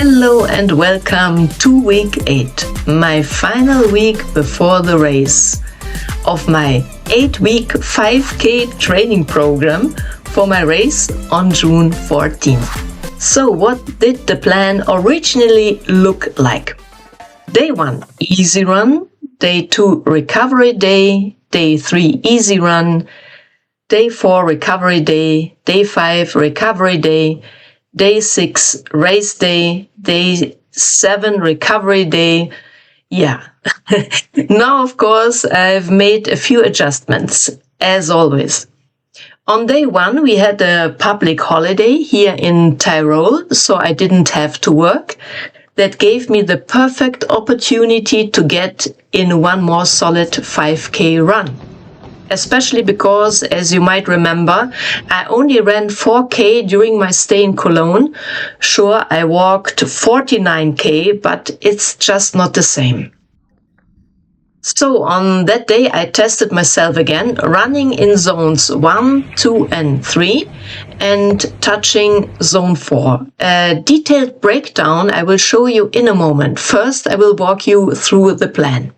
Hello and welcome to week 8, my final week before the race of my 8-week 5K training program for my race on June 14th. So what did the plan originally look like? Day 1, easy run. Day 2, recovery day. Day 3, easy run. Day 4, recovery day. Day 5, recovery day. Day 6, race day. Day 7, recovery day. Yeah. Now, of course, I've made a few adjustments, as always. On day 1, we had a public holiday here in Tyrol, so I didn't have to work. That gave me the perfect opportunity to get in one more solid 5K run. Especially because, as you might remember, I only ran 4K during my stay in Cologne. Sure, I walked 49K, but it's just not the same. So on that day, I tested myself again, running in zones 1, 2, and 3, and touching zone 4. A detailed breakdown I will show you in a moment. First, I will walk you through the plan.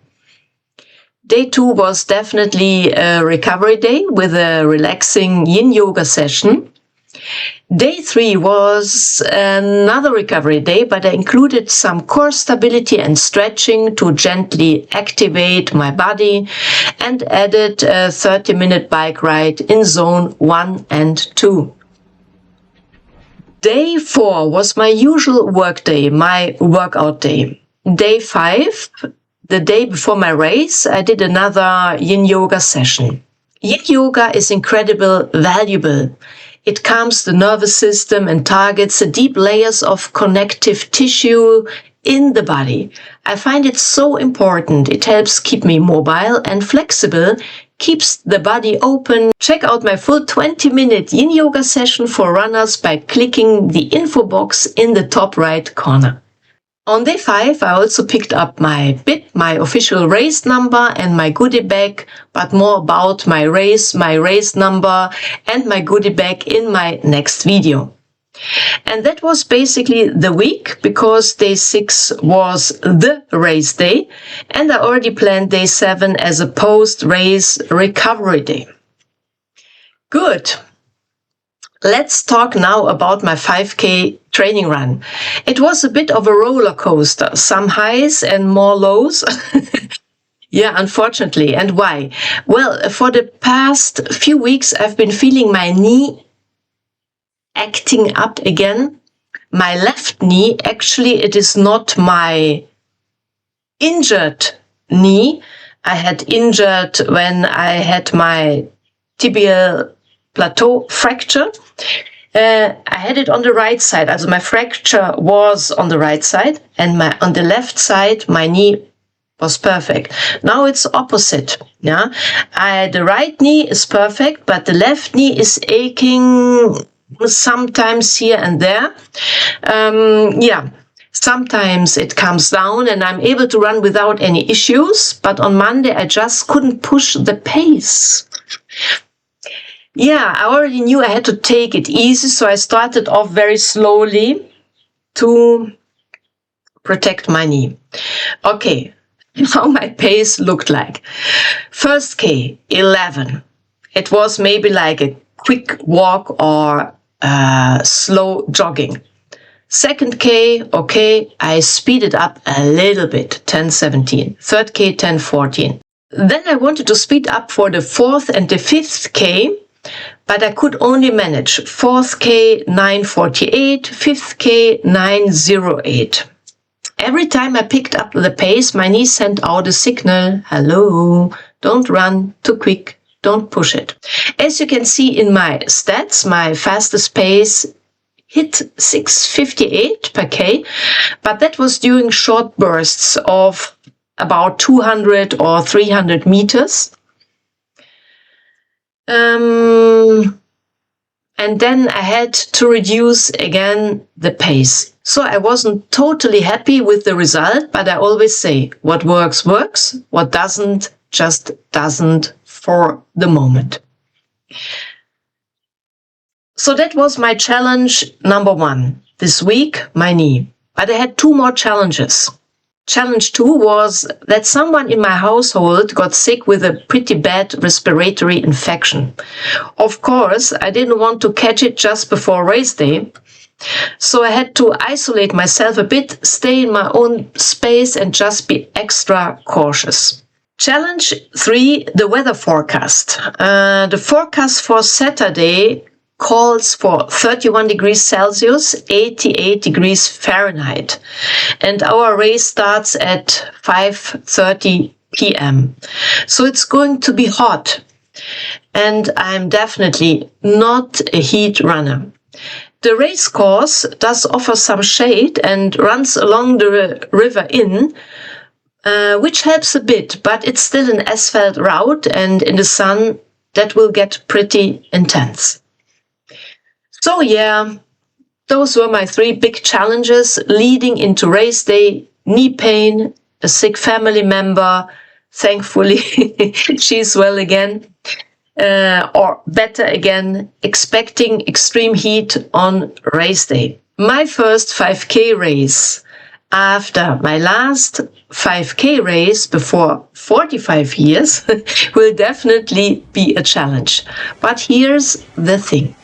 Day 2 was definitely a recovery day with a relaxing yin yoga session. Day 3 was another recovery day, but I included some core stability and stretching to gently activate my body, and added a 30-minute bike ride in zone 1 and 2. Day 4 was my usual work day, my workout day. Day 5, the day before my race, I did another yin yoga session. Yin yoga is incredibly valuable. It calms the nervous system and targets the deep layers of connective tissue in the body. I find it so important. It helps keep me mobile and flexible, keeps the body open. Check out my full 20-minute yin yoga session for runners by clicking the info box in the top right corner. On day 5, I also picked up my bib, my official race number, and my goodie bag, but more about my race number, and my goodie bag in my next video. And that was basically the week, because day 6 was the race day, and I already planned day 7 as a post-race recovery day. Good. Let's talk now about my 5K training run. It was a bit of a roller coaster, some highs and more lows. Yeah, unfortunately. And why? Well, for the past few weeks, I've been feeling my knee acting up again. My left knee, actually, it is not my injured knee. I had injured when I had my tibial plateau fracture. I had it on the right side, also my fracture was on the right side, and on the left side my knee was perfect. Now it's opposite. Yeah, the right knee is perfect, but the left knee is aching sometimes here and there. Yeah, sometimes it comes down and I'm able to run without any issues, but on Monday I just couldn't push the pace. Yeah, I already knew I had to take it easy, so I started off very slowly to protect my knee. Okay, how my pace looked like. First K, 11. It was maybe like a quick walk or slow jogging. Second K, okay, I speeded up a little bit, 10:17. Third K, 10:14. Then I wanted to speed up for the 4th and the 5th K, but I could only manage 4th K 9:48, 5th K 9:08. Every time I picked up the pace, my knee sent out a signal, hello, don't run too quick, don't push it. As you can see in my stats, my fastest pace hit 6:58 per K, but that was during short bursts of about 200 or 300 meters. And then I had to reduce again the pace. So I wasn't totally happy with the result, but I always say, what works, works. What doesn't, just doesn't for the moment. So that was my challenge number 1. This week, my knee. But I had 2 more challenges. Challenge 2 was that someone in my household got sick with a pretty bad respiratory infection. Of course, I didn't want to catch it just before race day, so I had to isolate myself a bit, stay in my own space and just be extra cautious. Challenge 3, the weather forecast. The forecast for Saturday calls for 31 degrees Celsius, 88 degrees Fahrenheit. And our race starts at 5:30 p.m. So it's going to be hot. And I'm definitely not a heat runner. The race course does offer some shade and runs along the river Inn, which helps a bit, but it's still an asphalt route, and in the sun that will get pretty intense. So yeah, those were my 3 big challenges leading into race day: knee pain, a sick family member, thankfully she's well again, or better again, expecting extreme heat on race day. My first 5K race after my last 5K race before 45 years will definitely be a challenge. But here's the thing.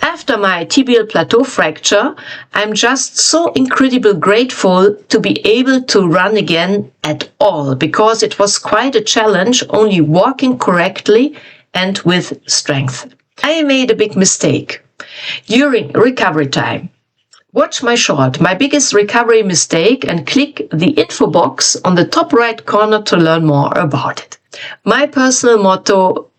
After my tibial plateau fracture, I'm just so incredibly grateful to be able to run again at all, because it was quite a challenge only walking correctly and with strength. I made a big mistake during recovery time. Watch my short, My Biggest Recovery Mistake, and click the info box on the top right corner to learn more about it. My personal motto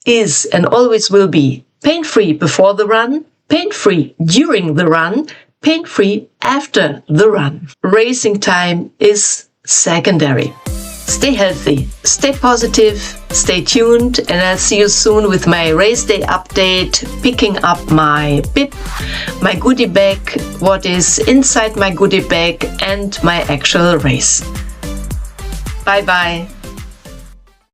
is and always will be: pain-free before the run, pain-free during the run, pain-free after the run. Racing time is secondary. Stay healthy, stay positive, stay tuned, and I'll see you soon with my race day update, picking up my bib, my goodie bag, what is inside my goodie bag, and my actual race. Bye bye.